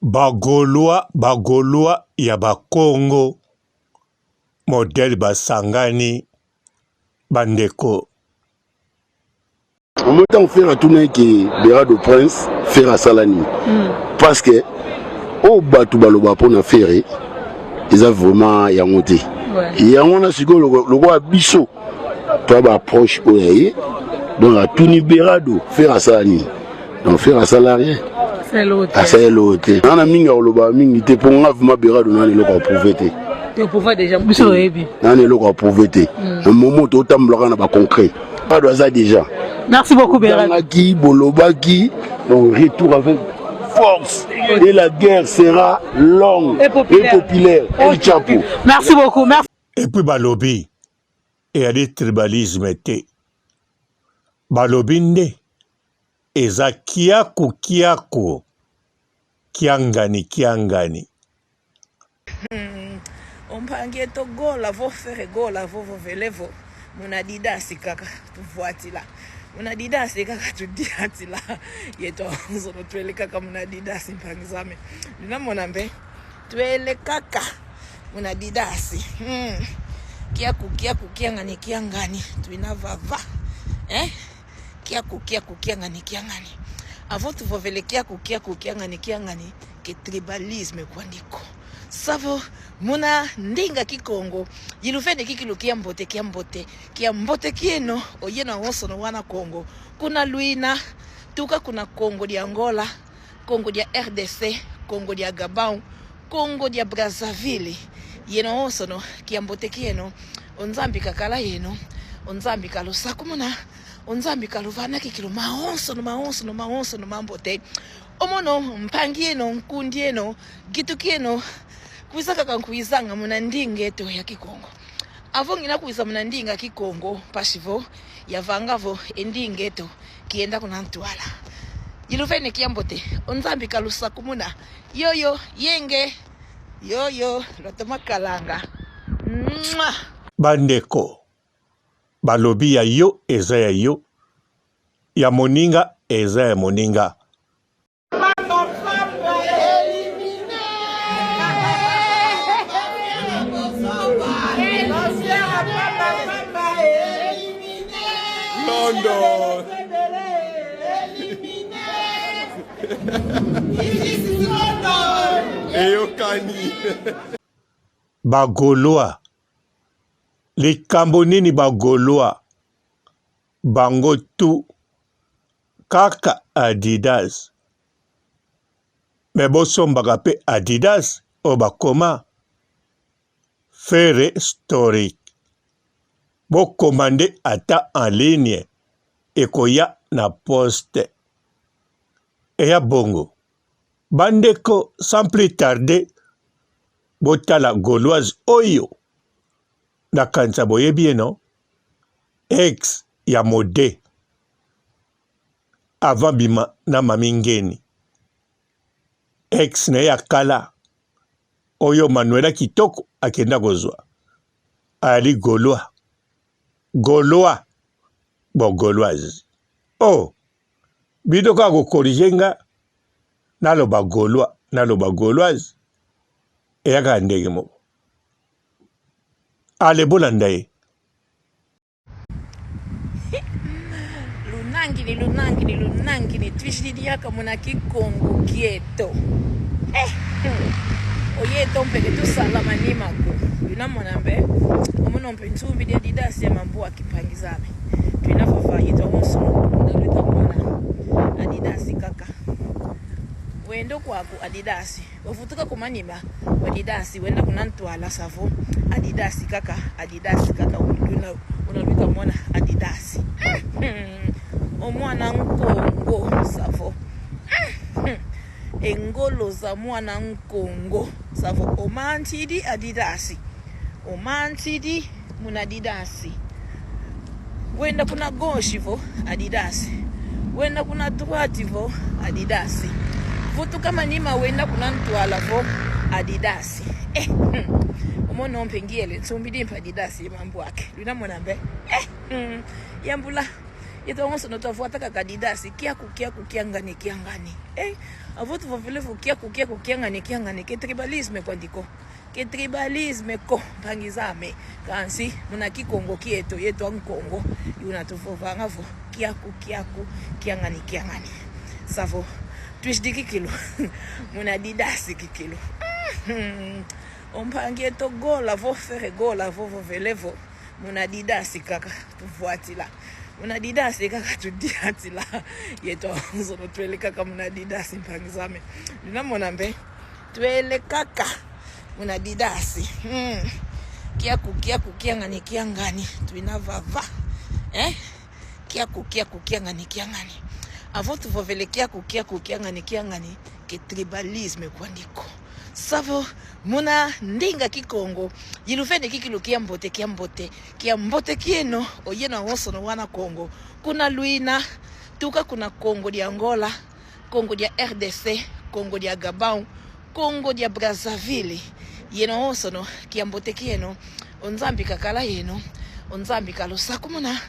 Bagolwa ya Bakongo modèle basangani bandeko. En même temps, on fait un tournée qui est de Prince, faire à Salani. Parce que, au Batou Baloba pour nous faire, ils ont vraiment yangoté. Et on a signé le roi Bissot, toi, approche au Yaye, donc à Touni Berado, faire à Salani. Donc faire à Salarié. C'est l'autre. Ah, c'est l'autre. On a mis au Loba, mingi, pour un vraiment Berado, on a le droit pour voter. Tu peux déjà, vous savez bien. On a le droit pour voter. Un moment, tout le temps, on a concret. Pas de ça déjà. Merci beaucoup, Berado. Bolobaki, on retour avec force. Et la guerre sera longue et populaire. El Chapo. Merci beaucoup. Merci. Et puis Balobi, et à des tribalisme té. Balobi nde, eza kiaku, kiangani. On pangue to gola, vo faire gola, vo velevo. Mon Adidas kaka, tu vois là. Mon Adidas kaka tu dis là. Yeto zono tuele kaka mon Adidas mpangizame. Nina monambe. Tuele kaka mon Adidas. Kiangani. Tuina vava. Kiangani. Avant tu vovele kiangani que tribalisme kwandiko. Savo muna ndinga kikongo yilufene kikilu kiambote kieno oyena woso no wana Kongo kuna luina tuka kuna Kongo di Angola, Kongo di RDC, Kongo di Gabon, Kongo di Brazzaville yena woso no kiambote kieno onzambi kakala yeno onzambi kalusaku muna onzambi kaluvana kikilu maonso no mambote omono mpangieno nkundieno gitukieno kuisaka kankuizanga muna ndingeto ya Kikongo avongina kuisa muna ndinga Kikongo pashivo yavangavo endingeto kienda kuna Ntwala yiluvene kiambote onzambi kalusaku muna yoyo yenge yoyo lotomakalanga bandeko balobi ya yo eza ya yo ya moninga eza ya moninga. London. Eyokani. Bagolwa. Likambo nini bagolwa. Bango tu. Kaka Adidas. Meboso mbagape Adidas. Obakoma. Faire historique. Bo commandé ata en ligne. Ekoya na poste. Eya bongo. Bandeko sans plus tarder. Botala gauloise oyo. Na kansa boye bien non. Ex ya modé. Avant bima na mamingeni. Ex na ya kala. Oyo Manuela Kitoko akenda gozwa. Ali Gaulois. Gaulois. Bon, Gauloise. Oh. Bidoko go korijenga. Naloba Gaulois. Naloba Gauloise. Eyaka ndege mo. Ale bolandaye. Lunangini. Twishidi yaka muna Kikongo kieto. Oyeto mpeke tu salama ni mako. Yuna monambe. Omono mpe ntumbi di Adidas ya mambu wa kipangizame. Tuina fafa yeto onso. Naluita mwana. Adidas kaka. Wendo kwaku Adidas. Wafutuka kumanima. Adidas. Wenda kuna Ntwala savo. Adidas kaka. Unaluita mwana Adidas. Omwana Nkongo savo. Engolo za mwana Nkongo savo omantidi Adidas. Omantidi muna Adidas. Wenda kuna gauche vo Adidas. Wenda kuna droite vo Adidas. Vutu kama nima wenda kuna Ntwala vo Adidas. Omono mpengiele nsumbidi mpa Adidas mambo yake. Luna mwanambe. Yambula yeto onso notafuata kakadidasi kia ngani avotu vovele vo kia ngani ke tribalisme kwa ndiko ke tribalisme ko pangizame kansi muna kikongo kieto yeto ang Kongo yuna tufovanga vo kia ngani savo twist kilo muna didasi kilo ompangie to gola vo faire gola vo velevo muna didasi kaka tufuatila muna didasi kaka tudiatila yeto zono twele kaka muna didasi mpangizame ninamona mbe twele kaka muna didasi kia ngani tuina vava kia ngani avant vovele kia ngani ke tribalisme kwa ndiko savo muna ndinga kikongo yilufende kikilu kia mbote kieno oyena woso no wana Kongo kuna luina tuka kuna Kongo di Angola Kongo di RDC Kongo di Gabon Kongo di Brazzaville yeno woso no kia mbote kieno onzambi kakala yeno onzambi kalusa kumuna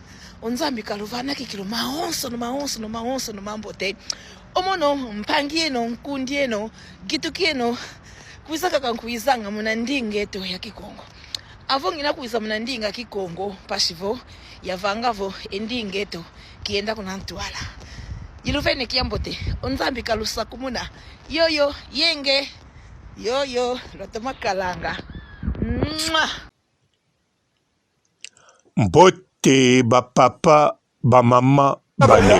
onzambi kaluvana kikilu maonso no mambote omono mpangieno nkundieno gitukieno kuisaka kankuizanga muna ndingeto ya kikongo avongina kuisa muna ndinga kikongo pashivo yavangavo endingeto kienda kuna ntwala yiluvene kiambote onzambi kalusa kumuna yoyo yenge yoyo lotoma kalanga mbote ba papa ba mama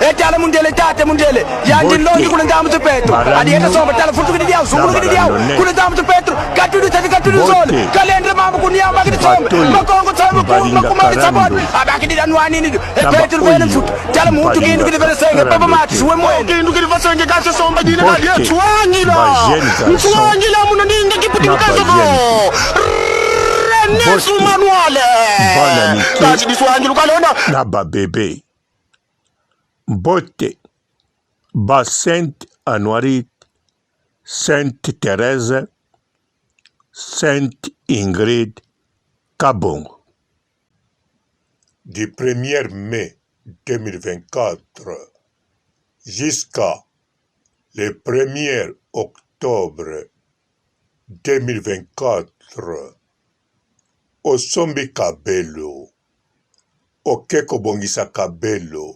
Etala mundele tate mundele yandi londi kula ndamu te Petro adi eta soba tala futu kidi diaw sumuru kidi diaw kula ndamu te Petro katudu tati katudu zone kalendre mamu kunia magidi soba makongo soba makumari sabot abaki di danwani ni Petro wena futu tala mutu kindu kidi vele senge papa mati suwe mwene kindu kidi vele senge kase somba dina kadi ya chuangila muna ninga kiputi mkaso ko Nesu manuale kasi di suangilu kalona na ba bebe Bote, ba Sainte Anoirite, Sainte Thérèse, Sainte Ingrid, Kabongo. Du 1er mai 2024 jusqu'à le 1er octobre 2024, Osombi Kabelo, Okeko Bongisa Kabelo,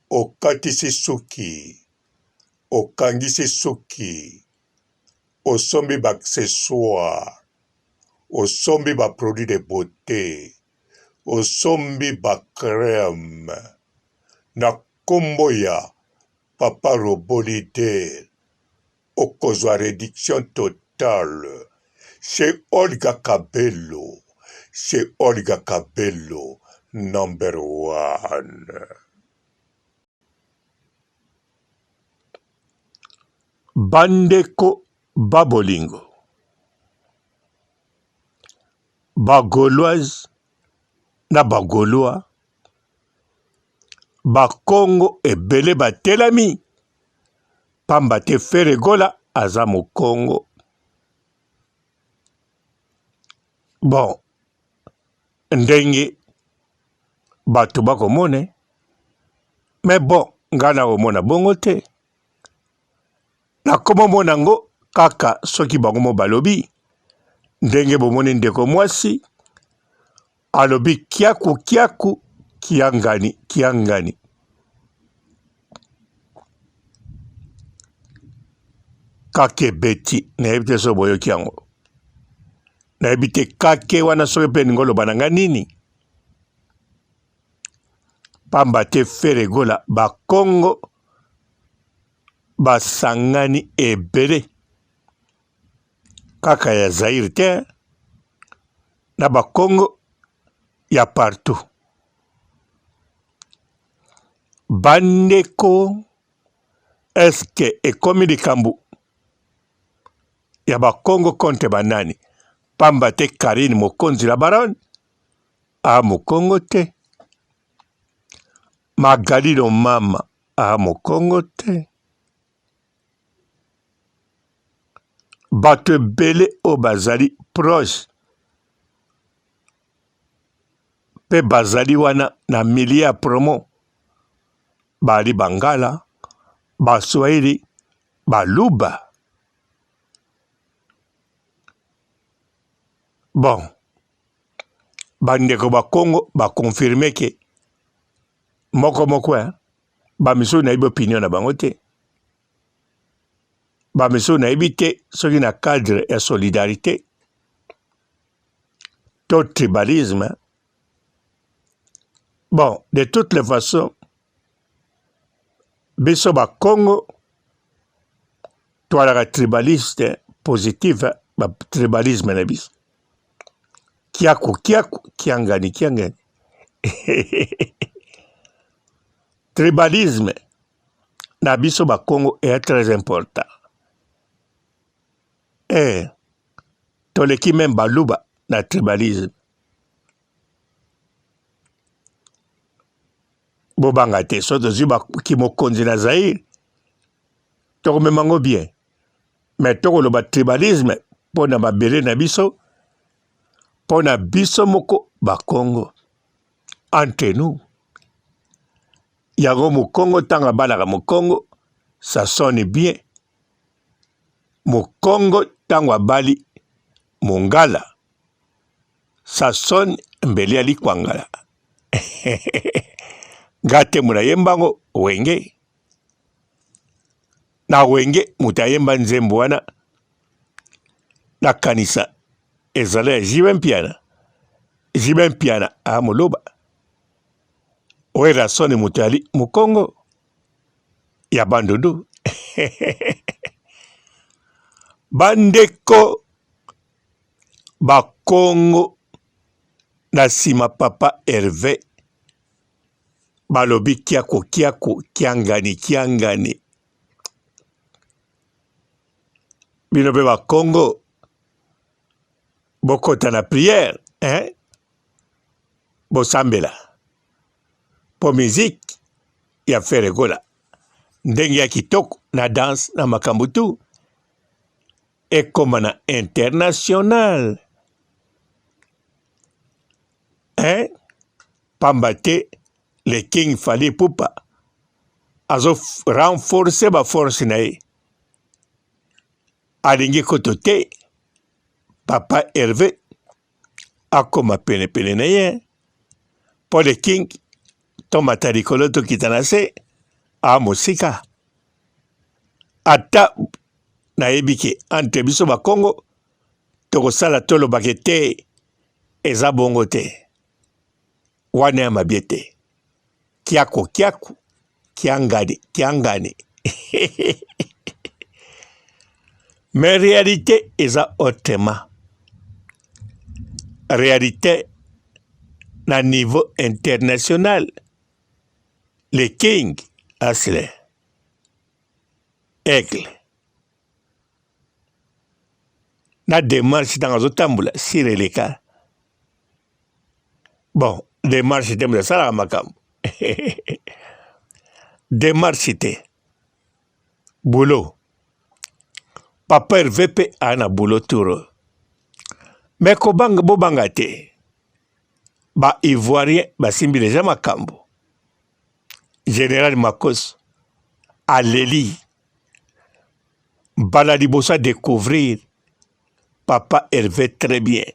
okatisi suki, okangisi suki, osombi ba accessoire, osombi ba produit de beauté, osombi ba crème, na kombo ya Papa Robolide, okozwa réduction totale, chez Olga Kabelo, number 1. Bandeko babolingo bagauloise na bagaulois bakongo ebele batelami pamba te Feregola aza mokongo bon ndenge bato bakomone mais bon ngana omona bongo te na komo monango kaka soki bango mo balobi ndenge bomoni ndeko mwasi alobi kiaku kiangani kake beti nayebi te so boyoki yango nayebi te kake wana soki mpe ningo oloba na nga nini pamba te Feregola bakongo basangani ebele kaka ya Zaire te na bakongo ya partout bandeko eske ekomi likambo ya bakongo konte banani pamba te Karine mokonzi la baronne a mokongo te Magalilo mama a mokongo te bato ebele o bazali proche pe bazali wana na milie ya promo bali Bangala, Baswahili, Baluba. Bon, bandeko ba Congo ba confirmer que moko ba miso na ibo opinion na bango te. Ba miso na ibite soki na cadre ya solidarité to tribalisme. Bon, de toutes les façons, biso ba Congo toalaka tribaliste positif ba tribalisme na biso. Kiaku, kiangani. Tribalisme na biso ba Congo est très important. Toleki même baluba na tribalisme. Bobanga te soto zuba ki mokonzi na Zaïre. Toko memango bien. Mais toko loba tribalisme pona babele na biso. Pona biso moko ba Congo. Entre nous. Yago Mukongo tanga balaka Mukongo. Ça sonne bien. Mukongo tanga bali Mongala. Ça sonne mbeli ali kwangala. Gate munayembango wenge. Na wenge mutayemba nzembo wana. Na kanisa ezale jibempiana. Jibempiana amoloba. Oera soni mutali Mukongo. Ya bandodo. Bandeko ba Congo na sima papa Hervé. Balobi kiako kiangani. Binobe ba Congo. Bokota na prière, Bosambela. Po musique, ya feregola. Ndenge ya kitoko na danse na makambutu. Ekoma na international. Pambate, le King Fally Ipupa. Azo renforcer ba force na ye. Alingi kotote. Papa Hervé. Akoma pene na ye. Po le King. Tomata likolo to kitanase. A musika. Ata na ebike entre biso ba Congo. Toko sala tolo bakete. Eza bongo te. Wane ya mabiete. Kiako. Kiangani. Mais réalité eza autrement. Réalité na niveau international. Le King Asle. Aigle. Na démarche dans Zotambula, Sireleka. Bon, démarche était de ça, Makam. Démarche était. Boulot. Papa RVP ana boulot tour. Mais kobang bobangate. Ba Ivoirien, ba simbi déjà Makambo. Général Makos. Aléli. Baladibosa découvrir. Papa Hervé très bien.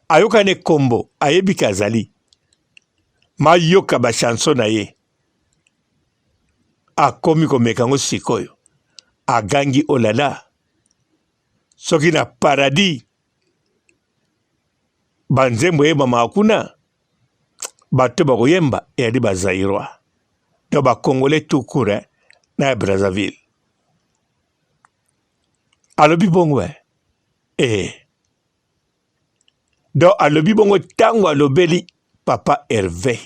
Ayokane Kombo, ayebi kazali. Ma yoka ba chanson na ye. Akomi komekango sikoyo. Agangi olala. Soki na paradis. Banzembo ye mama akuna. Bato bakoyemba yadi ba Zaïrois. Do ba Congolais tout court na Brazzaville. Alobi bongo Do alobi bongo tango alobeli Papa Hervé.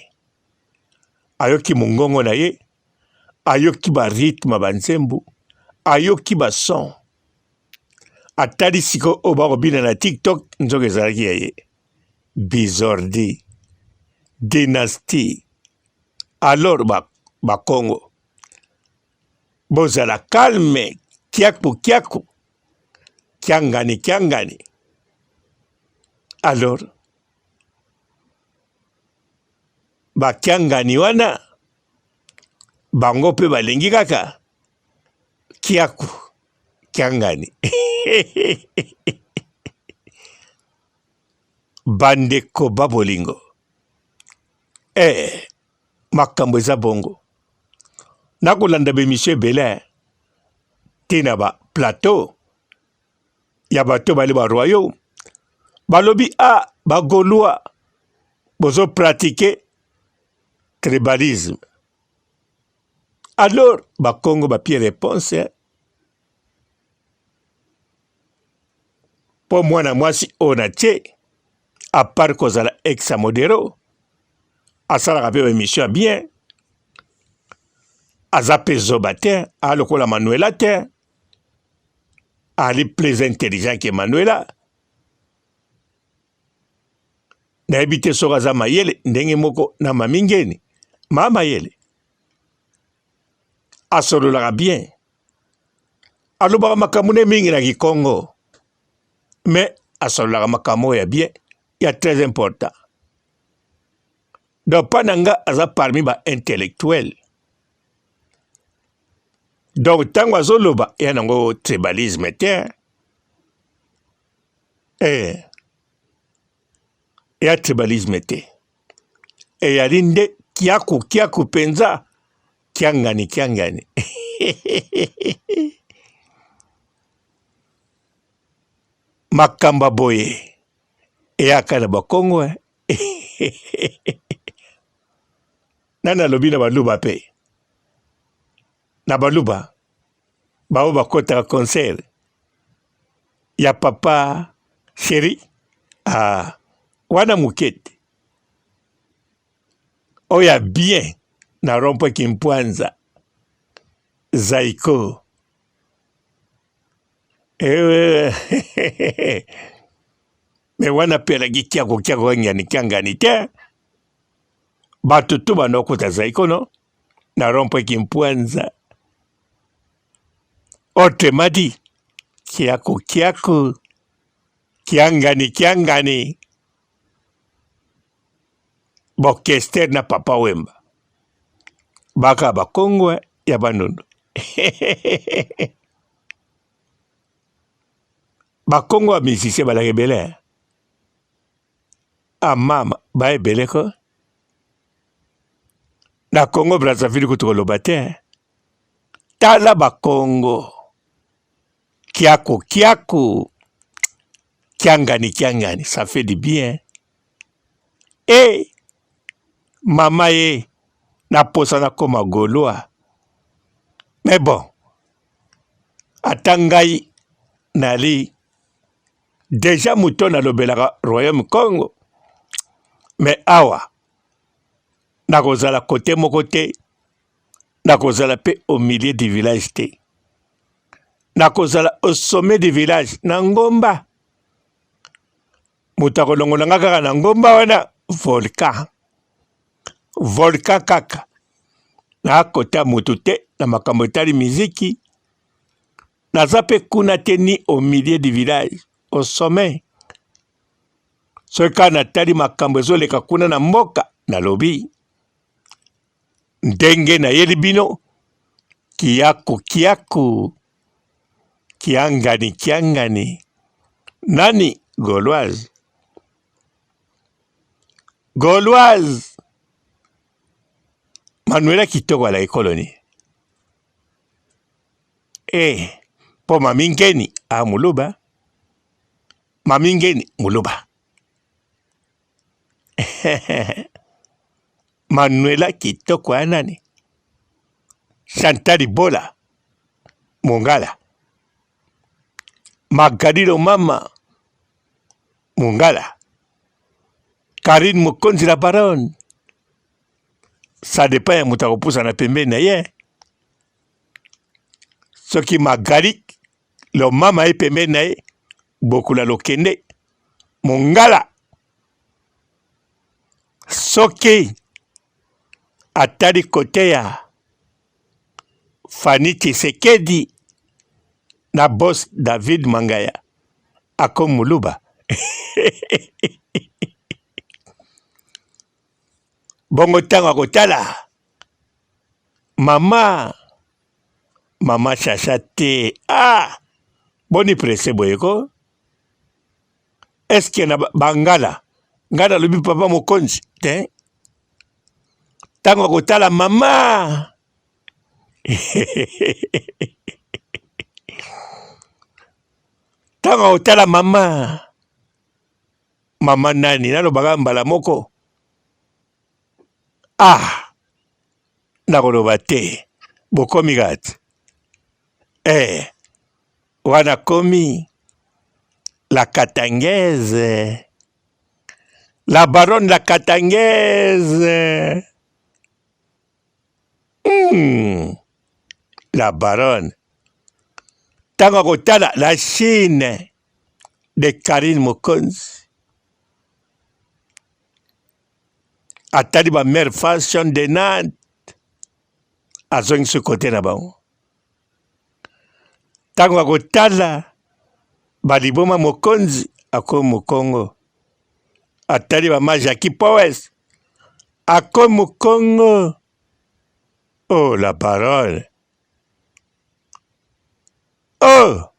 Ayoki mungongo na ye. Ayoki ba rythme banzembo. Ayoki ba son. Atali siko obako bina na TikTok nzoke ezalaki ya ye. Bizordi. Dynastie. Alors ba Congo. Bozala calme. Kiaku. Kiangani. Alors, ba kiangani wana bango pe balingi kaka kiaku kiangani bandeko babolingo makambo eza bongo nakolanda bemission ebele tina ba plateau ya bato bali ba royaume balobi bagolwa bozo pratiquer tribalisme. Alors bakongo bapie réponse po mwana mwasi ona tie à part kozala exa modero asalaka mpe baémission bien aza mpe zoba te alokola manuela te ali plus intelligent ke manuela nayebi te soki aza mayele ndenge moko na mamingeni mayele asololaka bien alobaka makambo ne mingi na kikongo mais asololaka makambo ya bien ya très important donc mpa na nga aza parmi ba-intellectuel donc ntango azoloba ya nango tribalisme te ya tribalisme te eyali nde kiaku mpenza kiangani makamba boye eyaka na bakongo nani alobi na baluba mpe na baluba bao bakotaka concert ya papa sheri wana mukete oya bien na rompo kimpwanza zaiko me wana pelaki kiako kiangani te bato tu banokota zaiko no na rompo kimpwanza autrement dit kiako kiangani bokester na papa Wemba baka bakongwe ya banundu bakongo ya musicien balaka ebele amama baebele ko na Congo Brazzaville kutu koloba te tala bakongo kiako kiangani ça fait du bien mama ye naposa nakoma golwa mais bon ata ngai nali déjà moto nalobelaka royaume Congo mais awa nakozala kote moko te nakozala pe au milieu du village te nakozala au sommet du village na ngomba moto akolongolanga kaka na ngomba wana volcan kaka nakota moto te na makambo etali miziki naza pe kuna te ni au milieu du village au sommet soki kaka natali makambo ezoleka kuna na mboka nalobi ndenge nayeli bino kiaku kiangani nani Gauloise Manuela kitoko ala ekoloni po mamingeni muluba Manuela kitoko ya nani Chantal Bola Mongala Magadilo mama Mongala Karine Mokonzi la baronne ça dépend ya moto akopusa na pembeni na ye soki Magali lo mama ye pembeni na ye bokula lokende Mongala soki atali kote ya Fani Tshisekedi na boss David Mangaya ako muluba bongo ntango akotala Mama chachate. Ah, boni presse boyeko. Est-ce que na bangala ngala lubi papa mokonzi te tango kotala mama tango kotala mama nani nalobaka mbala moko nakoloba te bokomi kati wana komi la Katangaise, la baronne la Katangaise. La baronne. Tango kotala la Chine de Karine Mokonzi. Atali ba mère fashion de Nantes. Azongi ce côté là-bas. Tango kotala baliboma Mokonzi ako Mokongo. Atali ba Majaki Powers ako Mokongo. Oh, la parole. Oh.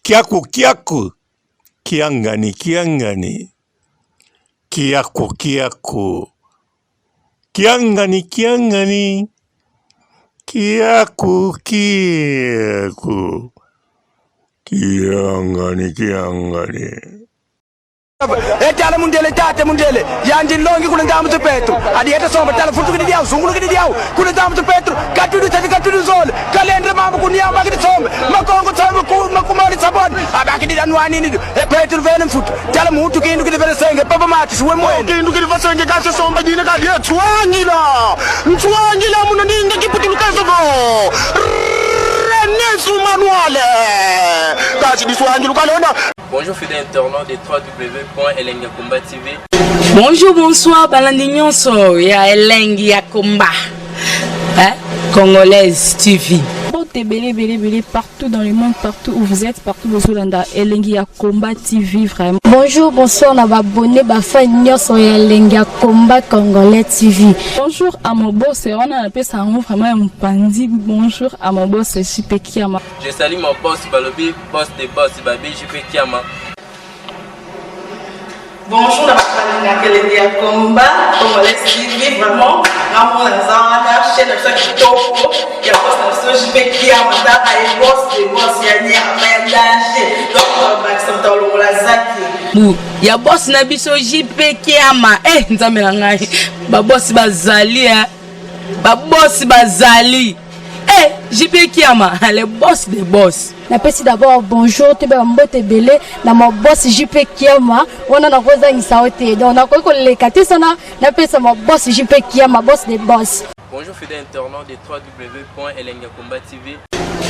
Kiaku. Kiangani. Kiangani. Kiaku. Etala mundele tate mundele yandi longi kule ndamu te Petro adi eta somba tala futu kidi diaw zungulu kidi diaw kule ndamu te Petro katudu zole kalendre mamu kunyamba kidi sombe makongo tsamba ku makumali sabon abaki di danwani ni Petro vene futu tala mutu kindu kidi vene senge papa mati suwe mwene kindu kidi vasenge kase somba dina kadi twangila muno ninga kiputu kaso go Nesu manuale kasi di swangila kalona. Bonjour fidèles internautes de www.elengiakomba TV. Bonjour, bonsoir, balandignon so ya Elengi ya Komba. Congolaise TV. Belé partout dans le monde, partout où vous êtes, partout où vous êtes, Elengi ya Komba TV vraiment. Bonjour, bonsoir, on a abonné fan nyonso ya Elengi ya Komba Congolais TV. Bonjour à mon boss, on a appelé ça vraiment un pandi. Bonjour à mon boss, JP Kiama. Je salue mon boss Balobi, boss des boss Babi, JP Kiama. Bonjour, la Elengi ya Komba Congolais TV vraiment. Ramon Zana, chaîne de Kitoko, il y a boss de JP Kiama, et boss de boss Yania, Mayandache, donc Maxime Tolo Lazaki. Ya boss na biso JP Kiama, nzambe na ngai, ba boss bazali JP Kiama, le boss des boss. Napesi d'abord bonjour, te mbote belé na mon boss JP Kiama, on a rosa insaote. Donc na ko le katisana, napesa mon boss JP Kiama, boss des boss. Bonjour fidèles internautes de www.elengiakomba TV.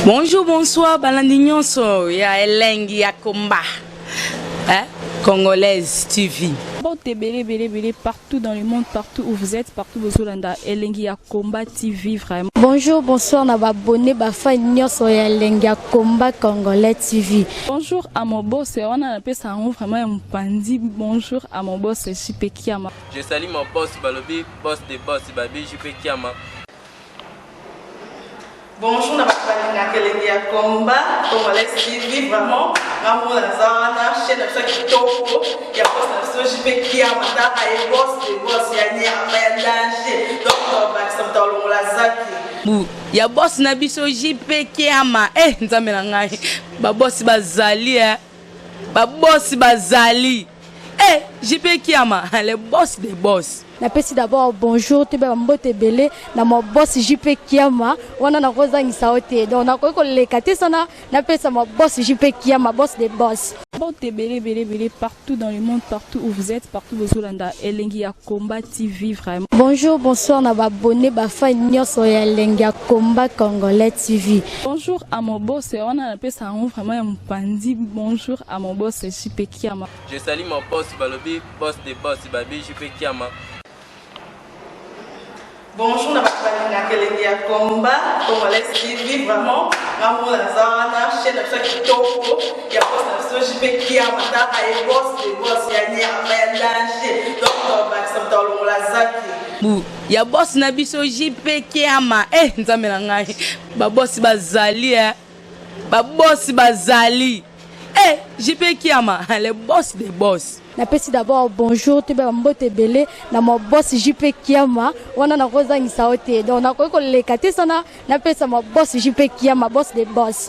Bonjour, bonsoir, balandignon so ya Elengi ya Komba. Congolaise TV. Belé partout dans le monde, partout où vous êtes, partout où vous êtes, Elengi ya Komba TV vraiment. Bonjour, bonsoir, on a abonné fan nyonso ya Elengi ya Komba Congolais TV. Bonjour à mon boss, on a appelé ça vraiment un pandi. Bonjour à mon boss, JP Kiama. Je salue mon boss Balobi, boss des boss Babi, JP Kiama. Bonjour, la Elengi ya Komba Congolais TV vraiment. Ramon Zana, chaîne de Kitoko, il y a boss de JP Kiama, et boss de boss Yania, Mayandache, donc Maxime Tolo Lazaki. Ya boss na biso JP Kiama, nzambe na ngai, ba boss bazali. JP Kiama, le boss des boss. Napesi d'abord bonjour, te mbote belé na mon boss JP Kiama, on a rosa insaote. Donc na ko le katisana, napesa mon boss JP Kiama, boss des boss. Belé partout dans le monde, partout où vous êtes, partout où vous êtes, Elengi ya Komba TV vraiment. Bonjour, bonsoir, on a abonné fan nyonso ya Elengi ya Komba Congolais TV. Bonjour à mon boss, on a appelé ça vraiment un pandi. Bonjour à mon boss, JP Kiama. Je salue mon boss Balobi, boss des boss Babi, JP Kiama. Bonjour, na bakubali kelenge ya combat, congolais TV vraiment. Maman la zana, chaîne de chaque kitoko, ya boss na so JP qui a mata ay boss de boss ya ni a danger. Donc ba ça dans la zaki. Bu ya boss na biso JP qui ama nzambe na ngai. Ba boss bazali ba boss bazali. JP qui ama le boss des boss. Napesi d'abord bonjour tu ba mbote belé na mo boss JP Kiama wana na kozangisa ote donc na ko lekate sana napesa mo boss JP Kiama boss des boss.